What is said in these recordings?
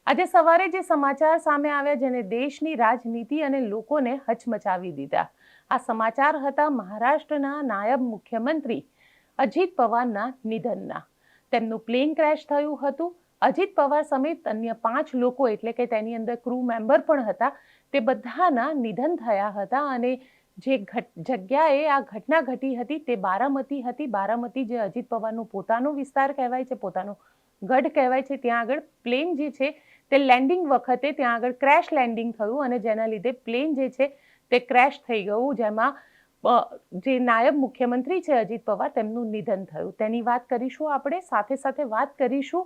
આજે સવારે જે સમાચાર સામે આવ્યા જેને દેશની રાજનીતિ અને લોકોને હચમચાવી દીધા, આ સમાચાર હતા મહારાષ્ટ્રના નાયબ મુખ્યમંત્રી અજીત પવારના નિધનના। તેમનું પ્લેન ક્રેશ થયું હતું। અજીત પવાર સમેત અન્ય 5 લોકો એટલે કે તેની અંદર ક્રૂ મેમ્બર પણ હતા, તે બધાના નિધન થયા હતા। અને જે જગ્યાએ આ ઘટના ઘટી હતી તે બારામતી હતી। બારામતી જે અજીત પવારનો પોતાનો વિસ્તાર કહેવાય છે, પોતાનો ગઢ કહેવાય છે, ત્યાં આગળ પ્લેન જે છે તે લેન્ડિંગ વખતે ત્યાં આગળ ક્રેશ લેન્ડિંગ થયું અને જેના લીધે પ્લેન જે છે તે ક્રેશ થઈ ગયું, જેમાં જે નાયબ મુખ્યમંત્રી છે અજીત પવાર તેમનું નિધન થયું। તેની વાત કરીશું આપણે, સાથે સાથે વાત કરીશું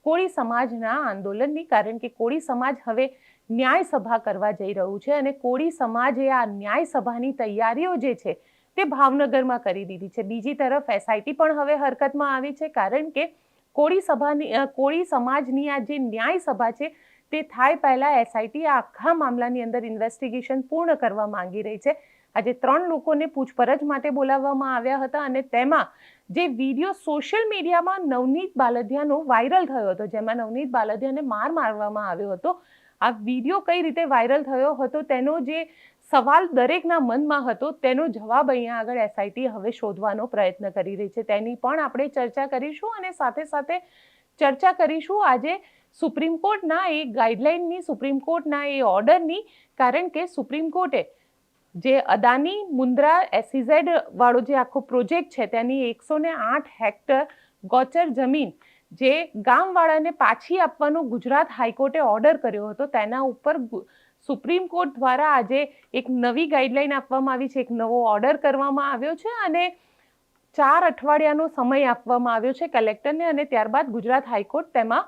કોળી સમાજના આંદોલનની, કારણ કે કોળી સમાજ હવે ન્યાય સભા કરવા જઈ રહ્યું છે અને કોળી સમાજે આ ન્યાય સભાની તૈયારીઓ જે છે તે ભાવનગરમાં કરી દીધી છે। બીજી તરફ એસઆઈટી પણ હવે હરકતમાં આવી છે, કારણ કે કોળી સમાજની આ જે ન્યાય સભા છે તે થાય પહેલા એસઆઈટી આ આખા મામલાની અંદર ઇન્વેસ્ટિગેશન પૂર્ણ કરવા માંગી રહી છે। આજે 3 લોકોને પૂછપરછ માટે બોલાવવામાં આવ્યા હતા અને તેમાં જે વિડીયો સોશિયલ મીડિયામાં નવનીત બાલદિયાનો વાયરલ થયો હતો, જેમાં નવનીત બાલદિયાને મારવામાં આવ્યો હતો, આ વિડીયો કઈ રીતે વાયરલ થયો હતો તેનો જે સવાલ દરેકના મનમાં હતો તેનો જવાબ અહીંયા આગળ એસઆઈટી હવે શોધવાનો પ્રયત્ન કરી રહી છે। તેની પણ આપણે ચર્ચા કરીશું અને સાથે સાથે ચર્ચા કરીશું આજે સુપ્રીમ કોર્ટના એ ગાઈડલાઇનની, સુપ્રીમ કોર્ટના એ ઓર્ડરની, કારણ કે સુપ્રીમ કોર્ટે જે અદાની મુન્દ્રા એસઈઝેડ વાળો જે આખો પ્રોજેક્ટ છે તેની 108 હેક્ટર ગોચર જમીન જે ગામવાળાને પાછી આપવાનો ગુજરાત હાઈકોર્ટે ઓર્ડર કર્યો હતો, તેના ઉપર સુપ્રીમ કોર્ટ દ્વારા આજે એક નવી ગાઈડલાઇન આપવામાં આવી છે, એક નવો ઓર્ડર કરવામાં આવ્યો છે અને 4 અઠવાડિયાનો સમય આપવામાં આવ્યો છે કલેક્ટરને અને ત્યારબાદ ગુજરાત હાઈકોર્ટ તેમાં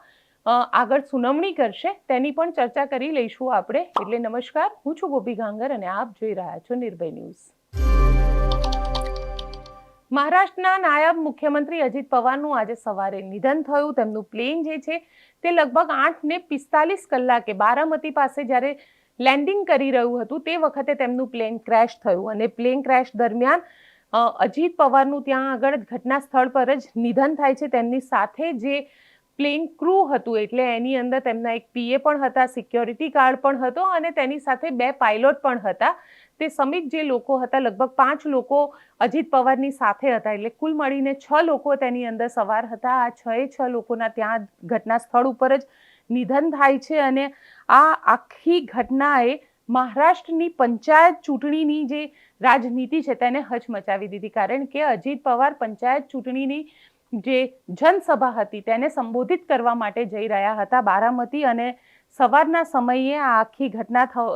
આગળ સુનાવણી કરશે। તેની પણ ચર્ચા કરી લઈશું આપણે। એટલે નમસ્કાર, હું છું ગોપી ગાંગર અને આપ જોઈ રહ્યા છો નિર્ભય ન્યૂઝ। મહારાષ્ટ્રના નાયબ મુખ્યમંત્રી અજીત પવારનું આજે સવારે નિધન થયું। તેમનું પ્લેન જે છે તે લગભગ 8:45 કલાકે બારામતી પાસે જ્યારે લેન્ડિંગ કરી રહ્યું હતું તે વખતે તેમનું પ્લેન ક્રેશ થયું અને પ્લેન ક્રેશ દરમિયાન અજીત પવારનું ત્યાં આગળ ઘટના સ્થળ પર જ નિધન થાય છે। તેમની સાથે જે પ્લેન ક્રૂ હતું એટલે એની અંદર તેમના એક પીએ પણ હતા, સિક્યોરિટી ગાર્ડ પણ હતો અને તેની સાથે 2 પાયલોટ પણ હતા। તે સમિત જે લોકો હતા, લગભગ 5 લોકો અજીત પવારની સાથે હતા, એટલે કુલ મળીને 6 લોકો તેની અંદર સવાર હતા। આ 6 લોકોના ત્યાં ઘટના સ્થળ ઉપર જ નિધન થાય છે અને આ આખી ઘટનાએ મહારાષ્ટ્રની પંચાયત ચૂંટણીની જે રાજનીતિ છે તેને હચમચાવી દીધી, કારણ કે અજીત પવાર પંચાયત ચૂંટણીની જે જનસભા હતી તેને સંબોધિત કરવા માટે જઈ રહ્યા હતા બારામતી અને સવારના સમયે આ આખી ઘટના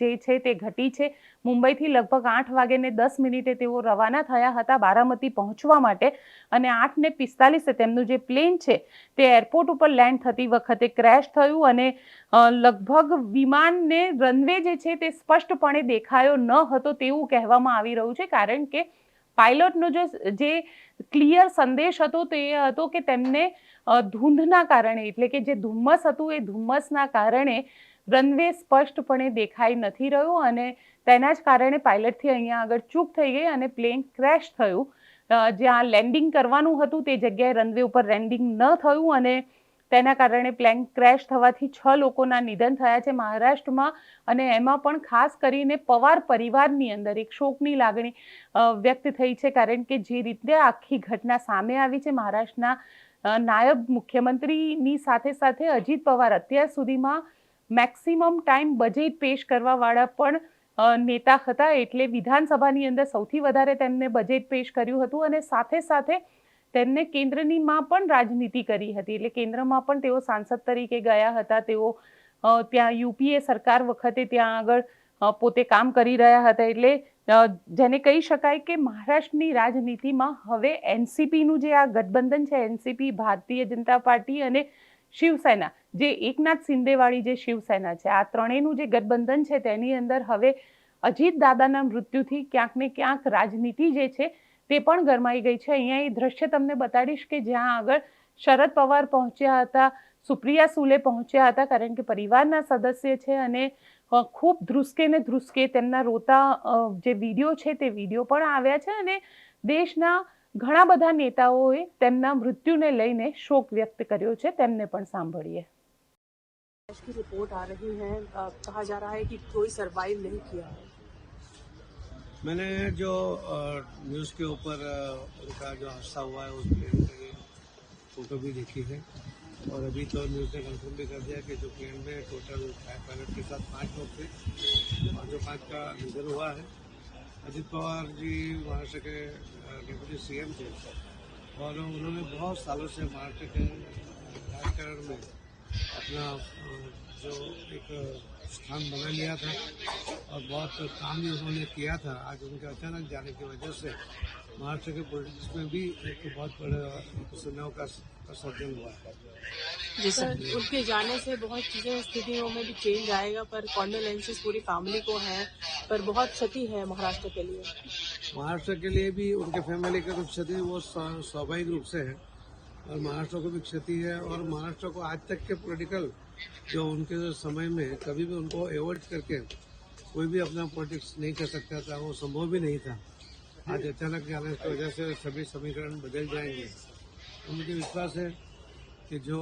જે છે તે ઘટી છે। મુંબઈથી લગભગ 8:10 તેઓ રવાના થયા હતા બારામતી પહોંચવા માટે અને 8:45 તેમનું જે પ્લેન છે તે એરપોર્ટ ઉપર લેન્ડ થતી વખતે ક્રેશ થયું અને લગભગ વિમાનને રનવે જે છે તે સ્પષ્ટપણે દેખાયો ન હતો તેવું કહેવામાં આવી રહ્યું છે, કારણ કે પાયલોટનો જે ક્લિયર સંદેશ હતો તે એ હતો કે તેમને ધૂંધના કારણે એટલે કે જે ધુમ્મસ હતું એ ધુમ્મસના કારણે રનવે સ્પષ્ટપણે દેખાઈ નથી રહ્યો અને તેના જ કારણે પાયલટથી અહીંયા આગળ ચૂક થઈ ગઈ અને પ્લેન ક્રેશ થયું। જ્યાં લેન્ડિંગ કરવાનું હતું તે જગ્યાએ રનવે ઉપર લેન્ડિંગ ન થયું અને તેના કારણે પ્લેન ક્રેશ થવાથી 6 લોકોના નિધન થયા છે મહારાષ્ટ્રમાં અને એમાં પણ ખાસ કરીને પવાર પરિવારની અંદર એક શોકની લાગણી વ્યક્ત થઈ છે, કારણ કે જે રીતે આખી ઘટના સામે આવી છે મહારાષ્ટ્રના નાયબ મુખ્યમંત્રીની સાથે સાથે અજીત પવાર અત્યાર સુધીમાં મેક્સિમમ ટાઈમ બજેટ પેશ કરવાવાળા પણ નેતા હતા, એટલે વિધાનસભાની અંદર સૌથી વધારે તેમને બજેટ પેશ કર્યું હતું અને સાથે સાથે તેમને કેન્દ્રનીમાં પણ રાજનીતિ કરી હતી, એટલે કેન્દ્રમાં પણ તેઓ સાંસદ તરીકે ગયા હતા। તેઓ ત્યાં યુપીએ સરકાર વખતે ત્યાં આગળ પોતે કામ કરી રહ્યા હતા, એટલે જેને કહી શકાય કે મહારાષ્ટ્રની રાજનીતિમાં હવે એનસીપીનું જે આ ગઠબંધન છે, એનસીપી, ભારતીય જનતા પાર્ટી અને શિવસેના, જે એકનાથ શિંદેવાળી જે શિવસેના છે, આ ત્રણેયનું જે ગઠબંધન છે તેની અંદર હવે અજીત દાદાના મૃત્યુથી ક્યાંક ને ક્યાંક રાજનીતિ જે છે તે પણ ગરમાઈ ગઈ છે। અહીંયા એ દ્રશ્ય તમને બતાડીશ કે જ્યાં આગળ શરદ પવાર પહોંચ્યા હતા, સુપ્રિયા સુલે પહોંચ્યા હતા, કારણ કે પરિવારના સદસ્ય છે અને ખૂબ ધ્રુસકે તેમના રોતા જે વિડીયો છે તે વિડીયો પણ આવ્યા છે અને દેશના ઘણા બધા નેતાઓએ તેમના મૃત્યુને લઈને શોક વ્યક્ત કર્યો છે, તેમને પણ સાંભળીએ। की रिपोर्ट आ रही है, कहा जा रहा है कि कोई सरवाइव नहीं किया है। मैंने जो न्यूज़ के ऊपर उनका जो हादसा हुआ है उस प्लेन की फोटो भी देखी है और अभी तो न्यूज़ ने कंफर्म भी कर दिया कि जो प्लेन में टोटल पायलट के साथ 5 लोग थे और जो 5 का निधन हुआ है। अजीत पवार जी महाराष्ट्र के डिप्टी सीएम थे और उन्होंने बहुत सालों से महाराष्ट्र के राजकारण में अपना जो एक स्थान बना लिया था और बहुत काम भी उन्होंने किया था। आज उनके अचानक जाने की वजह से महाराष्ट्र के पॉलिटिक्स में भी एक बहुत बड़ा सुनाव का सर्जन हुआ है। जी सर, उनके जाने से बहुत चीजें स्थितियों में भी चेंज आएगा, पर कॉन्डोलेंसेस पूरी फैमिली को है, पर बहुत क्षति है महाराष्ट्र के लिए। महाराष्ट्र के लिए भी उनके फैमिली की कुछ क्षति वो स्वाभाविक रूप से है और महाराष्ट्र को भी क्षति है और महाराष्ट्र को आज तक के पॉलिटिकल जो उनके समय में कभी भी उनको अवॉइड करके कोई भी अपना पॉलिटिक्स नहीं कर सकता था, वो संभव भी नहीं था। आज अचानक जाने की वजह से सभी समीकरण बदल जाएंगे। तो मुझे विश्वास है कि जो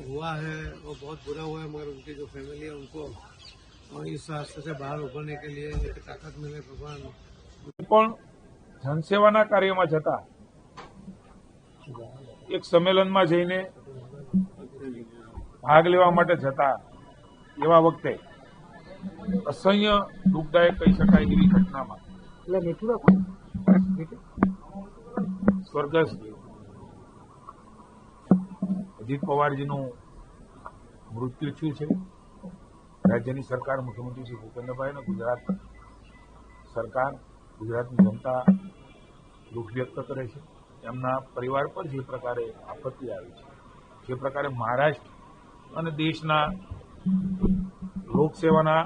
हुआ है वो बहुत बुरा हुआ है, मगर उनकी जो फैमिली है उनको इस रास्ते से बाहर उभरने के लिए एक ताकत मिले भगवान। પણ જનસેવાના કાર્યમાં જતા એક સંમેલનમાં જઈને ભાગ લેવા માટે જતા એવા વખતે અસહ્ય દુઃખદાયક કહી શકાય એવી ઘટનામાં સ્વર્ગસ્થ અજીત પવારજીનું મૃત્યુ થયું છે। રાજ્યની સરકાર, મુખ્યમંત્રી શ્રી ભૂપેન્દ્રભાઈ અને ગુજરાત સરકાર, ગુજરાતની જનતા દુઃખ વ્યક્ત કરે છે। એમના પરિવાર પર જે પ્રકારે આપત્તિ આવી છે, જે પ્રકારે મહારાષ્ટ્ર અને દેશના લોકસેવાના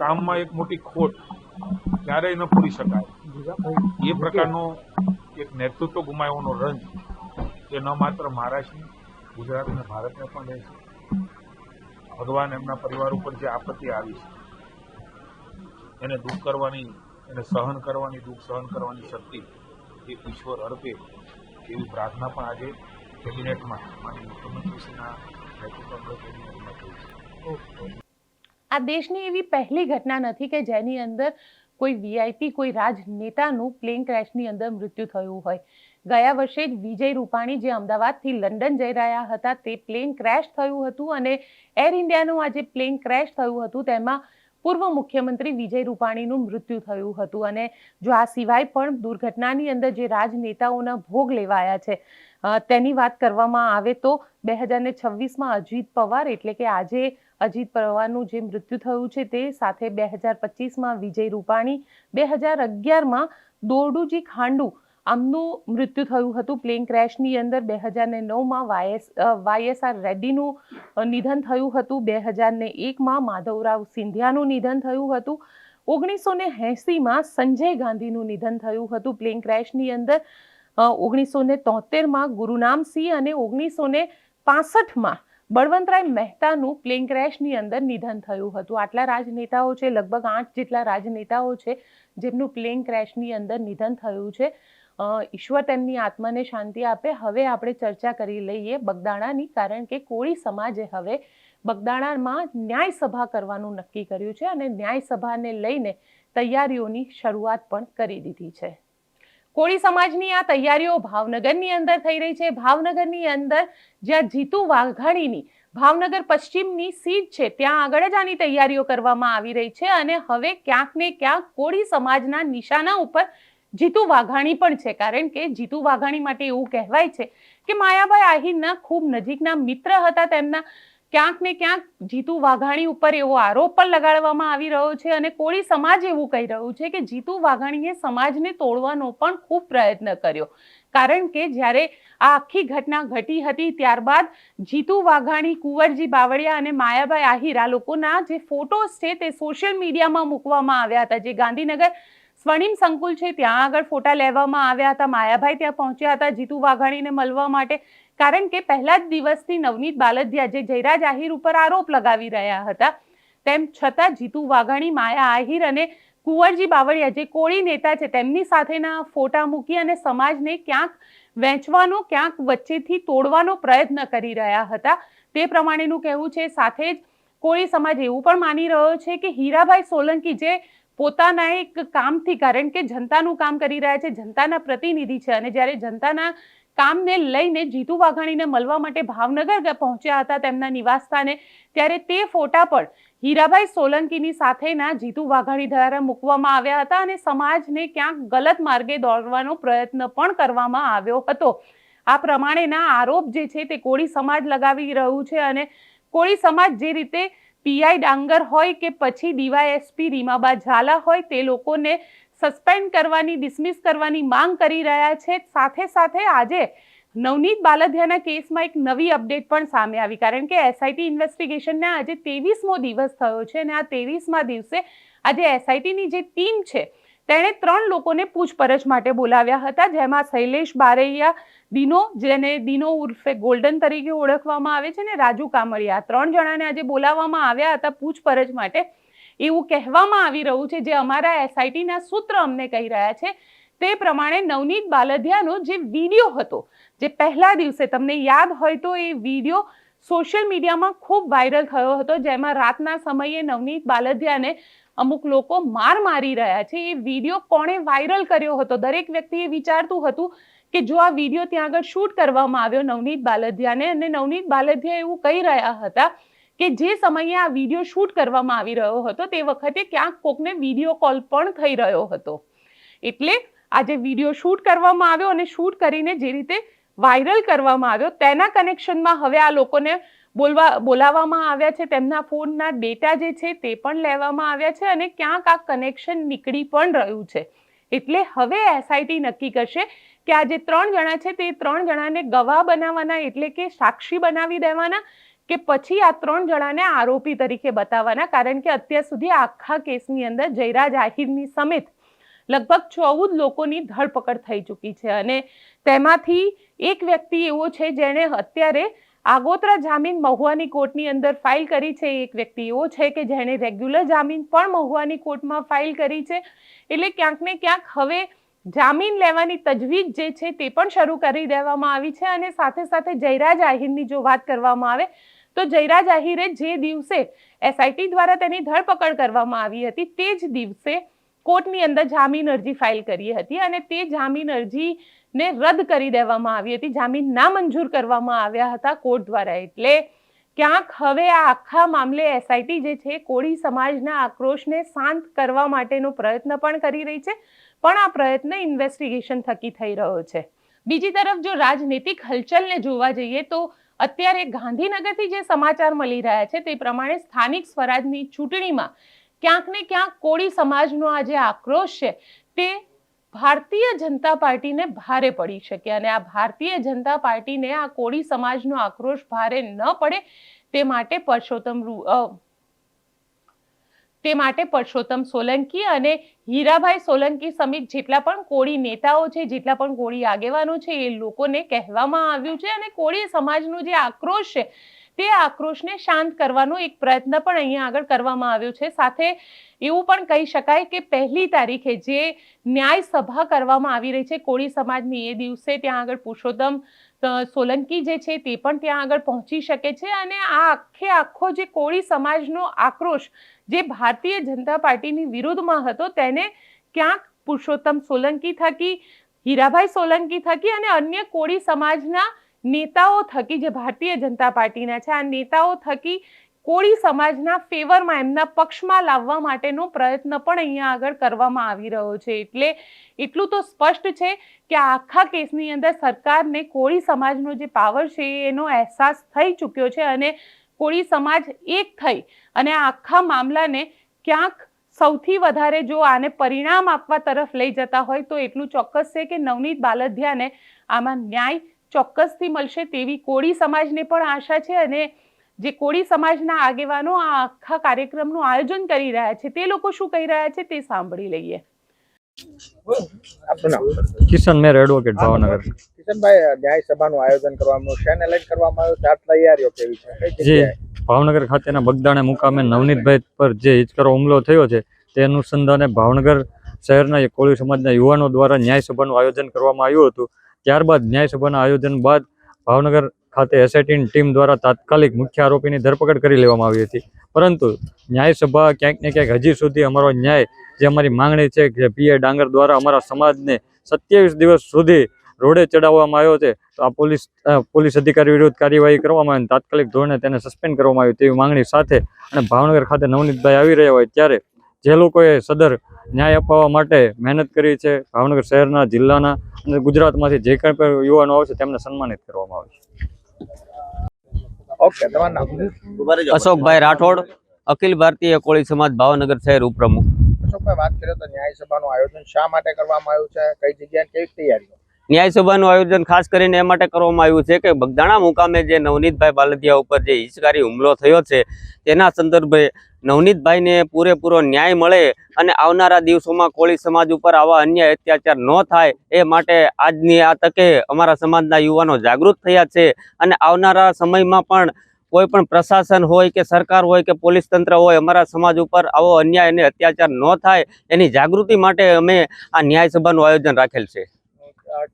કામમાં એક મોટી ખોટ ક્યારેય ન પૂરી શકાય એ પ્રકારનો એક નેતૃત્વ ગુમાવવાનો રંજ એ ન માત્ર મહારાષ્ટ્રની, ગુજરાત અને ભારતને પણ રહે છે। ભગવાન એમના પરિવાર ઉપર જે આપત્તિ આવી છે એને દૂર કરવાની, એને સહન કરવાની, દુઃખ સહન કરવાની શક્તિ એ ઈશ્વર અર્પે એવી પ્રાર્થના પણ આજે કેબિનેટમાં માનનીય મુખ્યમંત્રીશ્રીના નેતૃત્વમાં કેબિનેટમાં થઈ છે। આ દેશની એવી પહેલી ઘટના નથી કે જેની અંદર કોઈ વીઆઈપી, કોઈ રાજનેતાનું પ્લેન ક્રેશની અંદર મૃત્યુ થયું હોય। ગયા વર્ષે જ વિજય રૂપાણી જે અમદાવાદથી લંડન જઈ રહ્યા હતા તે પ્લેન ક્રેશ થયું હતું અને એર ઇન્ડિયાનું આ જે પ્લેન ક્રેશ થયું હતું તેમાં પૂર્વ મુખ્યમંત્રી વિજય રૂપાણીનું મૃત્યુ થયું હતું અને જો આ સિવાય પણ દુર્ઘટનાની અંદર જે રાજનેતાઓના ભોગ લેવાયા છે તેની વાત કરવામાં આવે તો 2026માં અજીત પવાર એટલે કે આજે અજીત પવારનું જે મૃત્યુ થયું છે તે સાથે 2025માં વિજય રૂપાણી, 2011માં દોરડુજી ખાંડુ આમનું મૃત્યુ થયું હતું પ્લેન ક્રેશની અંદર, 2009માં વાયએસઆર રેડ્ડીનું નિધન થયું હતું, 2001માં માધવરાવ સિંધિયાનું નિધન થયું હતું, 1980માં સંજય ગાંધીનું નિધન થયું હતું પ્લેન ક્રેશની અંદર, 1973માં ગુરુનામસિંહ અને 1965માં બળવંતરાય મહેતાનું પ્લેન ક્રેશની અંદર નિધન થયું હતું। આટલા રાજનેતાઓ છે, લગભગ 8 જેટલા રાજનેતાઓ છે જેમનું પ્લેન ક્રેશની અંદર નિધન થયું છે। ઈશ્વર તેમની આત્માને શાંતિ આપે। હવે આપણે ચર્ચા કરી લઈએ બગદાણાની, કારણ કે કોળી સમાજે હવે બગદાણામાં ન્યાય સભા કરવાનું નક્કી કર્યું છે અને ન્યાય સભાને લઈને તૈયારીઓની શરૂઆત પણ કરી દીધી છે। કોળી સમાજની આ તૈયારીઓ ભાવનગરની અંદર થઈ રહી છે। ભાવનગરની અંદર જ્યાં જીતુ વાઘાણીની ભાવનગર પશ્ચિમની સીટ છે ત્યાં આગળ જ આની તૈયારીઓ કરવામાં આવી રહી છે અને હવે ક્યાંક ને ક્યાંક કોળી સમાજના નિશાના ઉપર જીતુ વાઘાણી પણ છે, કારણ કે જીતુ વાઘાણી માટે એવું કહેવાય છે કે માયાભાઈ આહિરના ખૂબ નજીકના મિત્ર હતા તેમના। ક્યાંક ને ક્યાંક જીતુ વાઘાણી ઉપર એવો આરોપ પણ લગાડવામાં આવી રહ્યો છે અને કોળી સમાજ એવું કહી રહ્યું છે કે જીતુ વાઘાણીએ સમાજને તોડવાનો પણ ખૂબ પ્રયત્ન કર્યો, કારણ કે જ્યારે આ આખી ઘટના ઘટી હતી ત્યારબાદ જીતુ વાઘાણી, કુંવરજી બાવળિયા અને માયાભાઈ આહિર આ લોકોના જે ફોટોઝ છે તે સોશિયલ મીડિયામાં મૂકવામાં આવ્યા હતા। જે ગાંધીનગર સ્વર્ણિમ સંકુલ છે ત્યાં આગળ ફોટા લેવામાં આવ્યા હતા। માયાભાઈ ત્યાં પહોંચ્યા હતા જીતુ વાઘાણીને મળવા માટે, કારણ કે પહેલા જ દિવસથી નવનીત બાલદિયા જે જયરાજ આહિર ઉપર આરોપ લગાવી રહ્યા હતા તેમ છતાં જીતુ વાઘાણી, માયા આહિર અને કુંવરજી બાવળિયા જે કોળી નેતા છે તેમની સાથેના ફોટા મૂકી અને સમાજને ક્યાંક વહેંચવાનો, ક્યાંક વચ્ચેથી તોડવાનો પ્રયત્ન કરી રહ્યા હતા, તે પ્રમાણેનું કહેવું છે. સાથે જ કોળી સમાજ એવું પણ માની રહ્યો છે કે હીરાભાઈ સોલંકી જે પોતાના એક કામથી, કારણ કે જનતાનું કામ કરી રહ્યા છે, જનતાના પ્રતિનિધિ છે, અને જ્યારે જનતાના કામને લઈને જીતુ વાઘાણીને મળવા માટે ભાવનગર પહોંચ્યા હતા તેમના નિવાસસ્થાને, ત્યારે તે ફોટા પણ હીરાભાઈ સોલંકીની સાથેના જીતુ વાઘાણી દ્વારા મૂકવામાં આવ્યા હતા અને સમાજને ક્યાંક ગલત માર્ગે દોરવાનો પ્રયત્ન પણ કરવામાં આવ્યો હતો. આ પ્રમાણેના આરોપ જે છે તે કોળી સમાજ લગાવી રહ્યું છે અને કોળી સમાજ જે રીતે પીઆઈ ડાંગર હોય કે પછી ડીવાયએસપી રીમાબા ઝાલા હોય તે લોકોને સસ્પેન્ડ કરવાની, ડિસમિસ કરવાની માંગ કરી રહ્યા છે. સાથે સાથે આજે નવનીત બાલદિયાના કેસમાં એક નવી અપડેટ પણ સામે આવી, કારણ કે એસઆઈટી ઇન્વેસ્ટિગેશનના આજે 23મો દિવસ થયો છે અને આ 23મા દિવસે આજે એસઆઈટીની જે ટીમ છે તેણે 3 લોકોને પૂછપરછ માટે બોલાવ્યા હતા, જેમાં શૈલેષ બારૈયા, દિનો, જેને દિનો ઉર્ફે ગોલ્ડન તરીકે ઓળખવામાં આવે છે, અને રાજુ કામળિયા. 3 જણાને આજે બોલાવવામાં આવ્યા હતા પૂછપરછ માટે. એવું કહેવામાં આવી રહ્યું છે, જે અમારા એસઆઈટીના સૂત્ર અમને કહી રહ્યા છે તે પ્રમાણે નવનીત બાલદિયાનો જે વિડીયો હતો, જે પહેલા દિવસે તમને યાદ હોય તો એ વિડીયો સોશિયલ મીડિયામાં ખૂબ વાયરલ થયો હતો, જેમાં રાતના સમયે નવનીત બાલદિયાને અમુક લોકો મારી રહ્યા છે. એ વિડીયો કોણે વાયરલ કર્યો હતો? દરેક વ્યક્તિ એ વિચારતું હતું કે જો આ વિડીયો ત્યાં આગળ શૂટ કરવામાં આવ્યો નવનીત બાલદિયાને, અને નવનીત બાલદિયા એવું કહી રહ્યા હતા કે જે સમયે આ વિડીયો શૂટ કરવામાં આવી રહ્યો હતો તે વખતે ક્યાંક કોકને વિડીયો કોલ પણ થઈ રહ્યો હતો. એટલે આ જે વિડીયો શૂટ કરવામાં આવ્યો અને શૂટ કરીને જે રીતે વાયરલ કરવામાં આવ્યો તેના કનેક્શનમાં હવે આ લોકોને બોલાવવામાં આવ્યા છે. તેમના ફોનના ડેટા જે છે તે પણ લેવામાં આવ્યા છે અને ક્યાંક આ કનેક્શન નીકળી પણ રહ્યું છે. એટલે હવે એસઆઈટી નક્કી કરશે કે આ જે 3 જણા છે તે 3 જણાને ગવાહ બનાવવાના, એટલે કે સાક્ષી બનાવી દેવાના, કે પછી આ 3 જણાને આરોપી તરીકે બતાવવાના. કારણ કે અત્યાર સુધી આખા કેસની અંદર જયરાજ આહિરની સમેત લગભગ 14 લોકોની ધરપકડ થઈ ચૂકી છે અને તેમાંથી એક વ્યક્તિ એવો છે જેણે અત્યારે આગોતરા જામીન મહુવાની કોર્ટની અંદર ફાઇલ કરી છે. એક વ્યક્તિ એવો છે કે જેણે રેગ્યુલર જામીન પણ મહુવાની કોર્ટમાં ફાઇલ કરી છે. એટલે ક્યાંક ને ક્યાંક હવે જામીન લેવાની તજવીજ જે છે તે પણ શરૂ કરી દેવામાં આવી છે. અને સાથે સાથે જયરાજ આહિરની જો વાત કરવામાં આવે તો જયરાજ આહિરે જે દિવસે એસઆઈટી દ્વારા તેની ધરપકડ કરવામાં આવી હતી તે જ દિવસે કોર્ટની અંદર જામીન અરજી ફાઇલ કરી હતી અને તે જામીન અરજીને રદ કરી દેવામાં આવી હતી. જામીન નામંજૂર કરવામાં આવ્યા હતા કોર્ટ દ્વારા. એટલે ક્યાંક હવે આ આખા મામલે એસઆઈટી જે છે કોળી સમાજના આક્રોશને શાંત કરવા માટેનો પ્રયત્ન પણ કરી રહી છે, પણ આ પ્રયત્ન ઇન્વેસ્ટિગેશન થકી થઈ રહ્યો છે. બીજી તરફ જો રાજનીતિક હલચલને જોવા જઈએ તો અત્યારે ગાંધીનગરથી જે સમાચાર મળી રહ્યા છે તે પ્રમાણે સ્થાનિક સ્વરાજની ચૂંટણીમાં ક્યાંક ને ક્યાંક કોળી સમાજનો આ જે આક્રોશ છે તે ભારતીય જનતા પાર્ટીને ભારે પડી શકે અને આ ભારતીય જનતા પાર્ટીને આ કોળી સમાજનો આક્રોશ ભારે ન પડે તે માટે પરસોત્તમ સોલંકી અને હીરાભાઈ સોલંકી સમિત જેટલા પણ કોળી નેતાઓ છે, જેટલા પણ કોળી આગેવાનો છે એ લોકોને કહેવામાં આવ્યું છે અને કોળી સમાજનો જે આક્રોશ છે તે આક્રોશને શાંત કરવાનો એક પ્રયત્ન પણ અહીંયા આગળ કરવામાં આવ્યો છે. સાથે એવું પણ કહી શકાય કે 1લી તારીખે જે ન્યાય સભા કરવામાં આવી રહી છે કોળી સમાજની, એ દિવસે ત્યાં આગળ પુરુષોત્તમ સોલંકી જે છે તે પણ ત્યાં આગળ પહોંચી શકે છે અને આ આખો જે કોળી સમાજનો આક્રોશ જે ભારતીય જનતા પાર્ટીની વિરુદ્ધમાં હતો તેને ક્યાંક પુરુષોત્તમ સોલંકી થકી, હીરાભાઈ સોલંકી થકી અને અન્ય કોળી સમાજના નેતાઓ થકી, જે ભારતીય જનતા પાર્ટીના છે, આ નેતાઓ થકી કોળી સમાજના ફેવરમાં, એમના પક્ષમાં લાવવા માટેનો પ્રયત્ન પણ અહીંયા આગળ કરવામાં આવી રહ્યો છે. એટલે એટલું તો સ્પષ્ટ છે કે આખા કેસની અંદર સરકારને કોળી સમાજનો જે પાવર છે એનો અહેસાસ થઈ ચૂક્યો છે અને કોળી સમાજ એક થઈ અને આખા મામલાને ક્યાંક સૌથી વધારે જો આને પરિણામ આપવા તરફ લઈ જતા હોય તો એટલું ચોક્કસ છે કે નવનીત બાલદિયાને આમાં ન્યાય ચોક્કસથી મળશે તેવી કોળી સમાજને પણ આશા છે. અને જે કોળી સમાજના આગેવાનો આ આખા કાર્યક્રમનું આયોજન કરી રહ્યા છે તે લોકો શું કહી રહ્યા છે તે સાંભળી લઈએ. કિશન મેર એડવોકેટ ભાવનગર. કિશનભાઈ, ન્યાય સભાનું આયોજન કરવામાં શેને લઈને કરવામાં આવ્યું, ત્યાં તૈયારીઓ કેવી છે? જે ભાવનગર ખાતેના બગદાણા મુકામે નવનીતભાઈ પર જે હિચકારો હુમલો થયો છે તે અનુસંધાને ભાવનગર શહેરના કોળી સમાજના યુવાનો દ્વારા ન્યાય સભાનું આયોજન કરવામાં આવ્યું હતું. ત્યારબાદ ન્યાયસભાના આયોજન બાદ ભાવનગર ખાતે એસઆઈટીની ટીમ દ્વારા તાત્કાલિક મુખ્ય આરોપીની ધરપકડ કરી લેવામાં આવી હતી. પરંતુ ન્યાયસભા ક્યાંક ને ક્યાંક હજી સુધી અમારો ન્યાય, જે અમારી માંગણી છે કે પીએ ડાંગર દ્વારા અમારા સમાજને 27 દિવસ સુધી રોડે ચડાવવામાં આવ્યો છે, તો આ પોલીસ અધિકારી વિરુદ્ધ કાર્યવાહી કરવામાં આવે, તાત્કાલિક ધોરણે તેને સસ્પેન્ડ કરવામાં આવ્યું તેવી માંગણી સાથે અને ભાવનગર ખાતે નવનીતભાઈ આવી રહ્યા હોય ત્યારે જે લોકોએ સદર ન્યાય અપાવવા માટે મહેનત કરી છે, ભાવનગર શહેરના, જિલ્લાના અને ગુજરાતમાંથી જે કંઈ પણ યુવાનો આવશે તેમને સન્માનિત કરવામાં આવશે. ઓકે, તમારું નામ? અશોકભાઈ રાઠોડ, અખિલ ભારતીય કોળી સમાજ ભાવનગર શહેર ઉપપ્રમુખ. અશોકભાઈ, વાત કરીએ તો ન્યાય સભાનું આયોજન શા માટે કરવામાં આવ્યું છે, કઈ જગ્યાએ કેવી તૈયારીઓ? ન્યાય સભાનું આયોજન ખાસ કરીને એ માટે કરવામાં આવ્યું છે કે બગદાણા મુકામે જે નવનીતભાઈ બાલદિયા ઉપર જે હિચકારી હુમલો થયો છે તેના સંદર્ભે નવનીતભાઈને પૂરેપૂરો ન્યાય મળે અને આવનારા દિવસોમાં કોળી સમાજ ઉપર આવા અન્યાય અત્યાચાર ન થાય એ માટે આજની આ તકે અમારા સમાજના યુવાનો જાગૃત થયા છે અને આવનારા સમયમાં પણ કોઈ પણ પ્રશાસન હોય કે સરકાર હોય કે પોલીસ તંત્ર હોય, અમારા સમાજ ઉપર આવો અન્યાય અને અત્યાચાર ન થાય એની જાગૃતિ માટે અમે આ ન્યાય સભાનું આયોજન રાખેલ છે.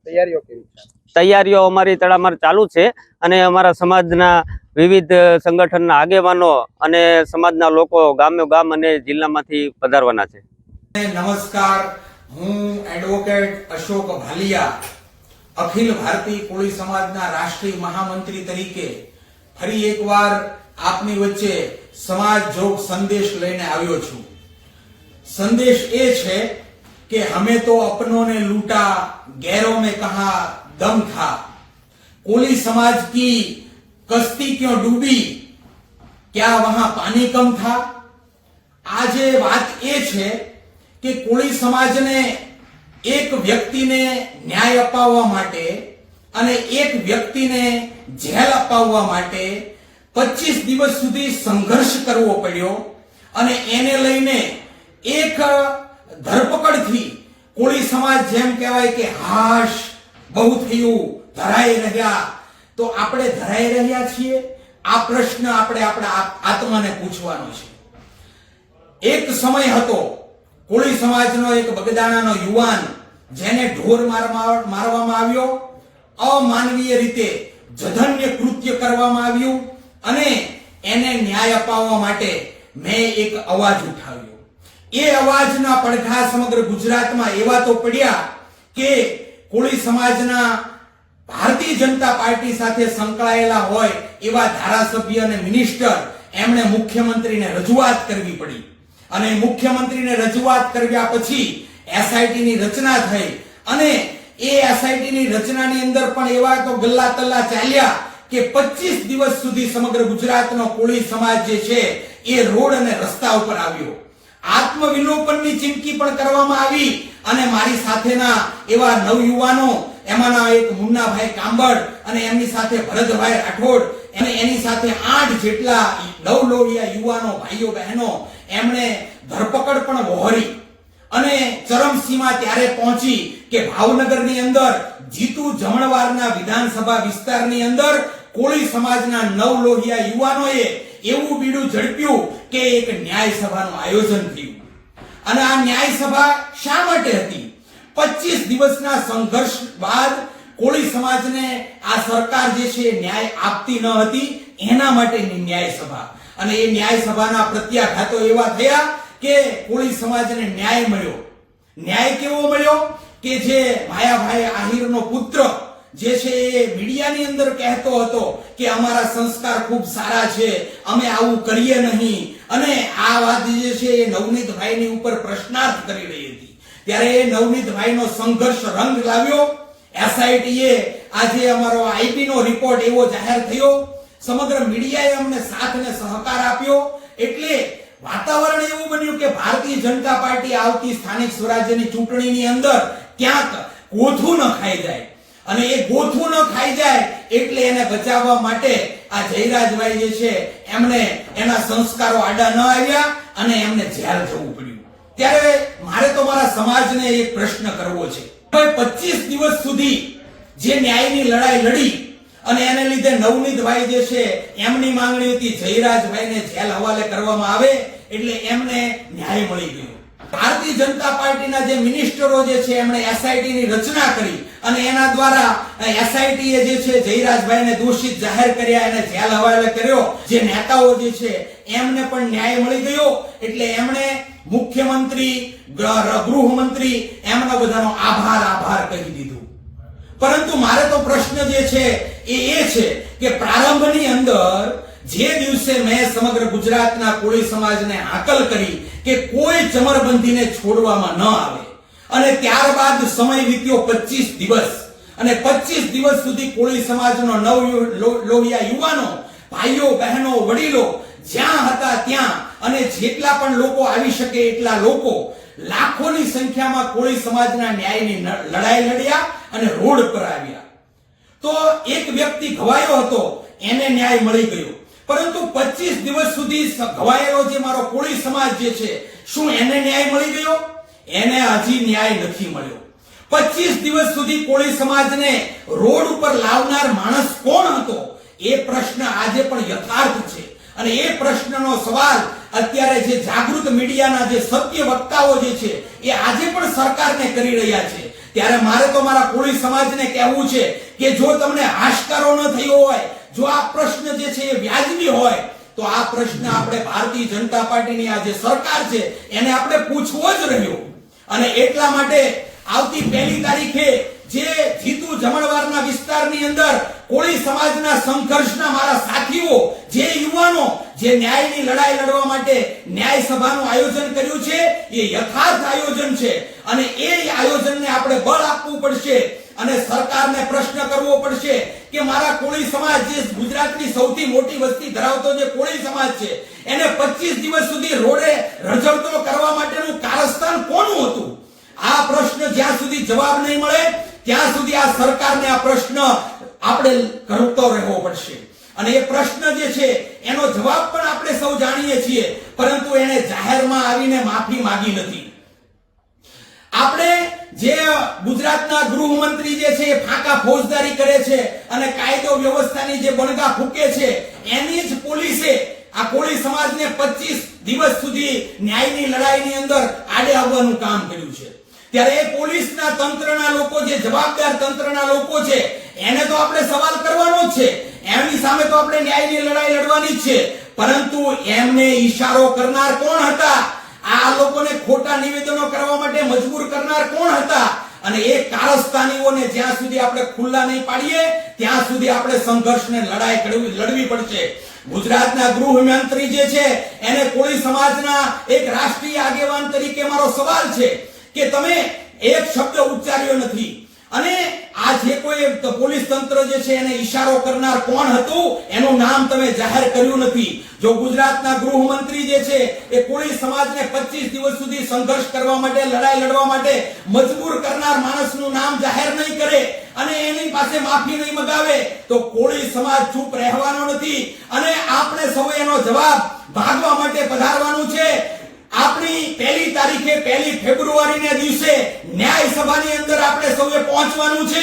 તૈયારીઓ કેવી છે? તૈયારીઓ અમારી તડામાર ચાલુ છે અને અમારા સમાજના વિવિધ સંગઠનના આગેવાનો અને સમાજના લોકો ગામે ગામ અને જિલ્લામાંથી પધારવાના છે. નમસ્કાર, હું એડવોકેટ અશોક ભાલિયા, અખિલ ભારતીય કોળી સમાજના રાષ્ટ્રીય મહામંત્રી તરીકે ફરી એકવાર આપની વચ્ચે સમાજ જોગ સંદેશ લઈને આવ્યો છું. સંદેશ એ છે कि हमें तो अपनों ने लूटा, गैरों में कहा दम था, कोली समाज की कश्ती क्यों डूबी, क्या वहां पानी कम था? आज बात ये है कि कोली समाज ने एक व्यक्ति ने न्याय अपाववा माटे અને એક વ્યક્તિને જેલ અપાવવા માટે 25 દિવસ સુધી સંઘર્ષ કરવો પડ્યો અને એને લઈને એક ધરપકડથી કોળી સમાજ જેમ કહેવાય કે હાશ બહુ થયું, ધરાઈ રહ્યા. તો આપણે ધરાઈ રહ્યા છીએ? આ પ્રશ્ન આપણે આપણા આત્માને પૂછવાનો છે. એક સમય હતો કોળી સમાજનો એક બગદાણાનો યુવાન જેને ઢોર મારવામાં આવ્યો, અમાનવીય રીતે જધન્ય કૃત્ય કરવામાં આવ્યું અને એને ન્યાય અપાવવા માટે મેં એક અવાજ ઉઠાવ્યો. એ અવાજના પડઘા સમગ્ર ગુજરાતમાં એવા તો પડ્યા કે કોળી સમાજના ભારતીય જનતા પાર્ટી સાથે સંકળાયેલા હોય એવા ધારાસભ્ય અને મિનિસ્ટર એમણે મુખ્યમંત્રીને રજૂઆત કરવી પડી અને મુખ્યમંત્રીને રજૂઆત કર્યા પછી એસઆઈટીની રચના થઈ અને એ એસઆઈટીની રચનાની અંદર પણ એવા તો ગલ્લા તલ્લા ચાલ્યા કે 25 દિવસ સુધી સમગ્ર ગુજરાતનો કોળી સમાજ જે છે એ રોડ અને રસ્તા ઉપર આવ્યો. આત્મવિલોપનની ચીમકી પણ કરવામાં આવી અને મારી સાથેના એવા નવયુવાનો, એમાંના એક મુન્નાભાઈ કાંબળ અને એમની સાથે ભરતભાઈ રાઠોડ અને એની સાથે 8 જેટલા નવલોહિયા યુવાનો, ભાઈઓ બહેનો, એમણે ધરપકડ પણ વહોરી અને ચરમસીમા ત્યારે પહોંચી કે ભાવનગરની અંદર જીતુ જમણવારના વિધાનસભા વિસ્તારની અંદર કોળી સમાજના નવલોહિયા યુવાનોએ એવું બીડું ઝડપ્યું કે એક ન્યાય સભાનું આયોજન થયું. અને આ ન્યાય સભા શા માટે હતી? 25 દિવસના સંઘર્ષ બાદ કોળી સમાજને આ સરકાર જે છે ન્યાય આપતી ન હતી, એના માટેની ન્યાય સભા. અને એ ન્યાય સભાના પ્રત્યાઘાતો એવા થયા કે કોળી સમાજને ન્યાય મળ્યો. ન્યાય કેવો મળ્યો કે જે માયાભાઈ આહિરનો પુત્ર જે છે એ મીડિયાની અંદર કહેતો હતો કે અમારા સંસ્કાર ખૂબ સારા છે, અમે આવું કરીએ નહીં, અને આ વાત જે છે એ નવનીતભાઈની ઉપર પ્રશ્નાર્થ કરી રહી હતી. ત્યારે એ નવનીતભાઈનો સંઘર્ષ રંગ લાવ્યો. એસઆઈટીએ આજે અમારો આઈપી નો રિપોર્ટ એવો જાહેર થયો, સમગ્ર મીડિયાએ અમને સાથ અને સહકાર આપ્યો. એટલે વાતાવરણ એવું બન્યું કે ભારતીય જનતા પાર્ટી આવતી સ્થાનિક સ્વરાજ્યની ચૂંટણીની અંદર ક્યાંક ગોથું ન ખાઈ જાય, અને એ ગોથું ન ખાઈ જાય એટલે એને બચાવવા માટે આ જયરાજભાઈ જે છે એમને એના સંસ્કારો આડા ન આવ્યા અને એમને જેલ જવું પડ્યું. ત્યારે મારે તો મારા સમાજને એક પ્રશ્ન કરવો છે. 25 દિવસ સુધી જે ન્યાયની લડાઈ લડી અને એને લીધે નવનીતભાઈ જે છે એમની માંગણી હતી જયરાજભાઈને જેલ હવાલે કરવામાં આવે એટલે એમને ન્યાય મળી ગયો. ભારતીય જનતા પાર્ટીના જે મિનિસ્ટરો જે છે એમણે એસઆઈટી ની રચના કરી અને એના દ્વારા એસઆઈટી જે છે જયરાજભાઈને દોષિત જાહેર કર્યા, એને જેલ હવાલે કર્યો. જે નેતાઓ જે છે એમને પણ ન્યાય મળી ગયો. એટલે એમણે મુખ્યમંત્રી, ગૃહમંત્રી એમના બધાનો આભાર કહી દીધું. પરંતુ મારે તો પ્રશ્ન જે છે એ છે કે પ્રારંભની અંદર જે દિવસે મેં સમગ્ર ગુજરાતના કોળી સમાજને હાકલ કરી કે કોઈ ચમરબંધીને છોડવામાં ન આવે, અને ત્યારબાદ સમય વીત્યો 25 દિવસ, અને 25 દિવસ સુધી કોળી સમાજનો નવલોહિયા યુવાનો, ભાઈઓ, બહેનો, વડીલો જ્યાં હતા ત્યાં, અને જેટલા પણ લોકો આવી શકે એટલા લોકો, લાખોની સંખ્યામાં કોળી સમાજના ન્યાયની લડાઈ લડ્યા અને રોડ પર આવ્યા. તો એક વ્યક્તિ ઘવાયો હતો, એને ન્યાય મળી ગયો. પરંતુ 25 દિવસ સુધી ઘવાયેલો જે મારો કોળી સમાજ જે છે, શું એને ન્યાય મળી ગયો? એને હજી ન્યાય નથી મળ્યો. 25 દિવસ સુધી કોળી સમાજને રોડ ઉપર લાવનાર માણસ કોણ હતો? એ પ્રશ્ન આજે પણ યથાર્થ છે. અને એ પ્રશ્નનો સવાલ અત્યારે જે જાગૃત મીડિયાના જે સત્ય વક્તાઓ જે છે એ આજે પણ સરકારને કરી રહ્યા છે. ત્યારે મારે તો મારા કોળી સમાજને કહેવું છે કે જો તમને હાશકારો ન થયો હોય, જો આ પ્રશ્ન જે છે એ વ્યાજબી હોય, તો આ પ્રશ્ન આપણે ભારતીય જનતા પાર્ટીની આ જે સરકાર છે એને આપણે પૂછવો જ રહ્યો. અને એટલા માટે આવતી 1 તારીખે જે જીતુ જમણવારના વિસ્તારની અંદર કોળી સમાજના સંઘર્ષના મારા સાથીઓ, જે યુવાનો જે ન્યાયની લડાઈ લડવા માટે ન્યાય સભાનું આયોજન કર્યું છે, એ યથાર્થ આયોજન છે. અને એ આયોજનને આપણે બળ આપવું પડશે અને સરકારને પ્રશ્ન કરવો પડશે કે મારા કોળી સમાજ, જે ગુજરાતની સૌથી મોટી વસ્તી ધરાવતો જે કોળી સમાજ છે, એને 25 દિવસ સુધી રોડે રઝળતો કરવા માટેનું કારસ્તાન કોનું હતું? આ પ્રશ્ન જ્યાં સુધી જવાબ નહીં મળે ત્યાં સુધી આ સરકારને આ પ્રશ્ન આપણે કરતો રહેવો પડશે. અને એ પ્રશ્ન જે છે એનો જવાબ પણ આપણે સૌ જાણીએ છીએ, પરંતુ એને જાહેરમાં આવીને માફી માંગી નથી. આપણે જે ગુજરાતના ગૃહમંત્રી જે છે એ ફાંકા ફોજદારી કરે છે અને કાયદો વ્યવસ્થાની જે બણગા ફૂકે છે, એની જ પોલીસે આ કોળી સમાજને 25 દિવસ સુધી ન્યાયની લડાઈની અંદર આડે આવવાનું કામ કર્યું છે. ત્યારે એ પોલીસના તંત્રના લોકો, જે જવાબદાર તંત્રના લોકો છે, એને તો આપણે સવાલ કરવાનો જ છે. એમની સામે તો આપણે ન્યાયની લડાઈ લડવાની જ છે. પરંતુ એમને ઈશારો કરનાર કોણ હતા? આ લોકોને ખોટા નિવેદનો કરવા માટે મજબૂર કરનાર કોણ હતા? અને એ કારસ્તાનીઓને જ્યાં સુધી આપણે ખુલ્લા નહીં પાડીએ ત્યાં સુધી આપણે સંઘર્ષને લડવી પડશે. ગુજરાતના ગૃહમંત્રી જે છે એને કોળી સમાજના એક રાષ્ટ્રીય આગેવાન તરીકે મારો સવાલ છે કે તમે એક શબ્દ ઉચ્ચાર્યો નથી. અને આ જે કોઈ પોલીસ તંત્ર જે છે એને ઈશારો કરનાર કોણ હતું એનું નામ તમે જાહેર કર્યું નથી. જો ગુજરાતના ગૃહમંત્રી જે છે એ કોળી સમાજને 25 દિવસ સુધી સંઘર્ષ કરવા માટે, લડાઈ લડવા માટે મજબૂર કરનાર માણસનું નામ જાહેર નહીં કરે અને એની પાસે માફી નહીં મગાવે, તો કોળી સમાજ ચૂપ રહેવાનો નથી. અને આપણે સૌ એનો જવાબ ભાગવા માટે પધારવાનું છે. આપણી 1 તારીખે 1 ફેબ્રુઆરીના દિવસે ન્યાય સભાની અંદર આપણે સૌએ પહોંચવાનું છે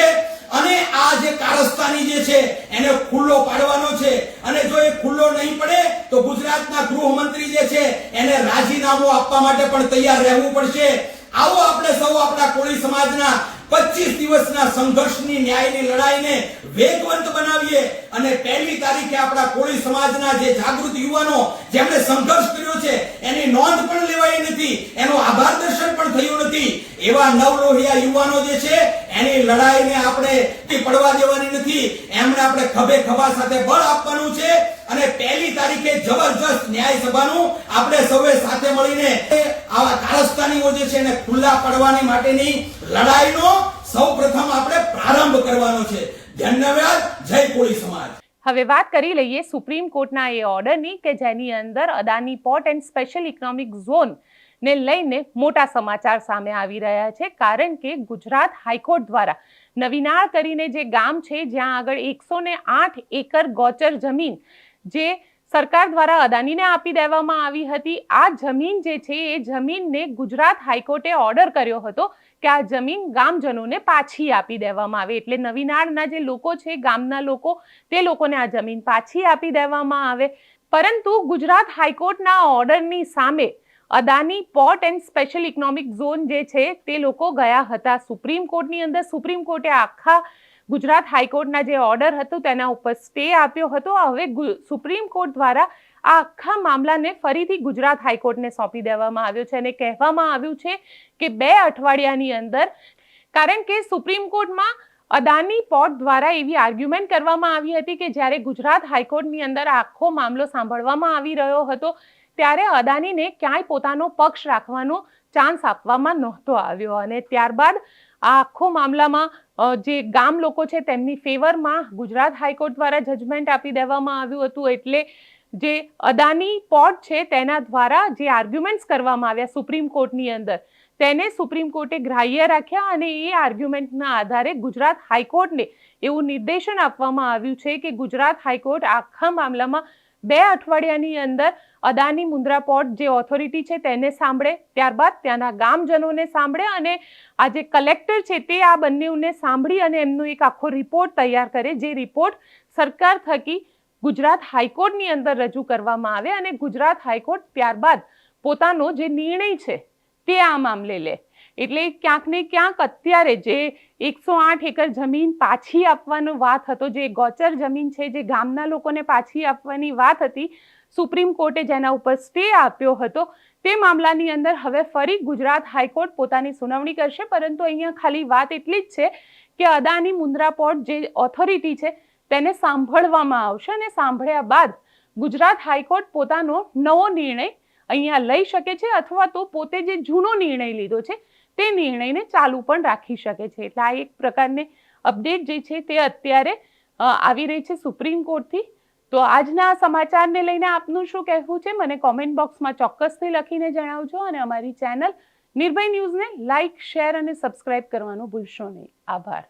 અને આ જે કારસ્તાની જે છે એને ખુલ્લો પાડવાનો છે. અને જો એ ખુલ્લો નહીં પડે તો ગુજરાતના ગૃહમંત્રી જે છે એને રાજીનામું આપવા માટે પણ તૈયાર રહેવું પડશે. આવો આપણે સૌ આપણા કોળી સમાજના 25 દિવસના સંઘર્ષની, ન્યાયની લડાઈને વેગવંત બનાવીએ અને 1 તારીખે આપણા કોળી સમાજના જે જાગૃત યુવાનો જેમણે સંઘર્ષ કર્યો છે એની નોંધ પણ લેવાઈ નથી, એનો આભાર દર્શન પણ થયું નથી, એવા નવલોહિયા યુવાનો જે છે એની લડાઈને આપણે પડવા દેવાની નથી. એમને આપણે ખભે ખભા સાથે બળ આપવાનું છે અને 1 તારીખે જબરજસ્ત ન્યાય સભાનું આપણે સૌએ સાથે મળીને આવા કારસ્તાનીઓ જે છે એને ખુલ્લા પાડવાની માટેની લડાઈનો સૌપ્રથમ આપણે પ્રારંભ કરવાનો છે. ધન્યવાદ. જય કોળી સમાજ. હવે વાત કરી લઈએ સુપ્રીમ કોર્ટના એ ઓર્ડરની કે જેની અંદર Adani port and special economic zone ને લઈને મોટા સમાચાર સામે આવી રહ્યા છે. કારણ કે ગુજરાત હાઈકોર્ટ દ્વારા નવીનાળ કરીને જે ગામ છે જ્યાં આગળ 108 એકર ગોચર જમીન જે સરકાર દ્વારા અદાનીને આપી દેવામાં આવી હતી, આ જમીન જે છે એ જમીનને ગુજરાત હાઈકોર્ટે ઓર્ડર કર્યો હતો કે આ જમીન ગામજનોને પાછી આપી દેવામાં આવે. એટલે નવીનાળના જે લોકો છે, ગામના લોકો, તે લોકોને આ જમીન પાછી આપી દેવામાં આવે. પરંતુ ગુજરાત હાઈકોર્ટના ઓર્ડરની સામે Adani port and special economic zone જે છે તે લોકો ગયા હતા સુપ્રીમ કોર્ટની અંદર. સુપ્રીમ કોર્ટે આખા ગુજરાત હાઈકોર્ટના જે ઓર્ડર હતો તેના ઉપર સ્ટે આપ્યો હતો. હવે સુપ્રીમ કોર્ટ દ્વારા આ આખા મામલાને ફરીથી ગુજરાત હાઈકોર્ટને સોંપી દેવામાં આવ્યો છે અને કહેવામાં આવ્યું છે કે 2 અઠવાડિયાની અંદર, કારણ કે સુપ્રીમ કોર્ટમાં અદાની પોર્ટ દ્વારા એવી આર્ગ્યુમેન્ટ કરવામાં આવી હતી કે જ્યારે ગુજરાત હાઈકોર્ટની અંદર આખો મામલો સાંભળવામાં આવી રહ્યો હતો ત્યારે અદાનીને ક્યાંય પોતાનો પક્ષ રાખવાનો ચાન્સ આપવામાં નહોતો આવ્યો અને ત્યારબાદ આ આખો મામલામાં જે ગામ લોકો છે તેમની ફેવરમાં ગુજરાત હાઈકોર્ટ દ્વારા જજમેન્ટ આપી દેવામાં આવ્યું હતું. એટલે જે અદાની પોર્ટ છે તેના દ્વારા જે આર્ગ્યુમેન્ટ્સ કરવામાં આવ્યા સુપ્રીમ કોર્ટની અંદર તેને સુપ્રીમ કોર્ટે ગ્રાહ્ય રાખ્યા અને એ આર્ગ્યુમેન્ટના આધારે ગુજરાત હાઈકોર્ટને એવું નિર્દેશન આપવામાં આવ્યું છે કે ગુજરાત હાઈકોર્ટ આખા મામલામાં 2 અઠવાડિયાની અંદર અદાની મુન્દ્રા પોર્ટ જે ઓથોરિટી છે તેને સાંભળે, ત્યારબાદ ત્યાંના ગામજનોને સાંભળે અને આ જે કલેક્ટર છે તે આ બંનેને સાંભળી અને એમનો એક આખો રિપોર્ટ તૈયાર કરે, જે રિપોર્ટ સરકાર થકી ગુજરાત હાઈકોર્ટની અંદર રજૂ કરવામાં આવે અને ગુજરાત હાઈકોર્ટ ત્યારબાદ પોતાનો જે નિર્ણય છે તે આ મામલે લે. એટલે ક્યાંક ને ક્યાંક અત્યારે જે 108 એકર જમીન પાછી આપવાનો વાત હતો, જે ગોચર જમીન છે જે ગામના લોકોને પાછી આપવાની વાત હતી, સુપ્રીમ કોર્ટે જેના ઉપર સ્ટે આપ્યો હતો તે મામલાની અંદર હવે ફરી ગુજરાત હાઈકોર્ટ પોતાની સુનાવણી કરશે. પરંતુ અહીંયા ખાલી વાત એટલી જ છે કે અદાની મુન્દ્રા પોર્ટ જે ઓથોરિટી છે તેને સાંભળવામાં આવશે અને સાંભળ્યા બાદ ગુજરાત હાઈકોર્ટ પોતાનો નવો નિર્ણય અહીંયા લઈ શકે છે અથવા તો પોતે જે જૂનો નિર્ણય લીધો છે તે નિર્ણયને ચાલુ પણ રાખી શકે છે. એટલે આ એક પ્રકારની અપડેટ જે છે તે અત્યારે આવી રહી છે સુપ્રીમ કોર્ટથી. તો આજના સમાચારને લઈને આપનું શું કહેવું છે મને કોમેન્ટ બોક્સમાં ચોક્કસથી લખીને જણાવજો અને અમારી ચેનલ નિર્ભય ન્યૂઝને લાઇક, શેર અને સબસ્ક્રાઇબ કરવાનું ભૂલશો નહીં. આભાર.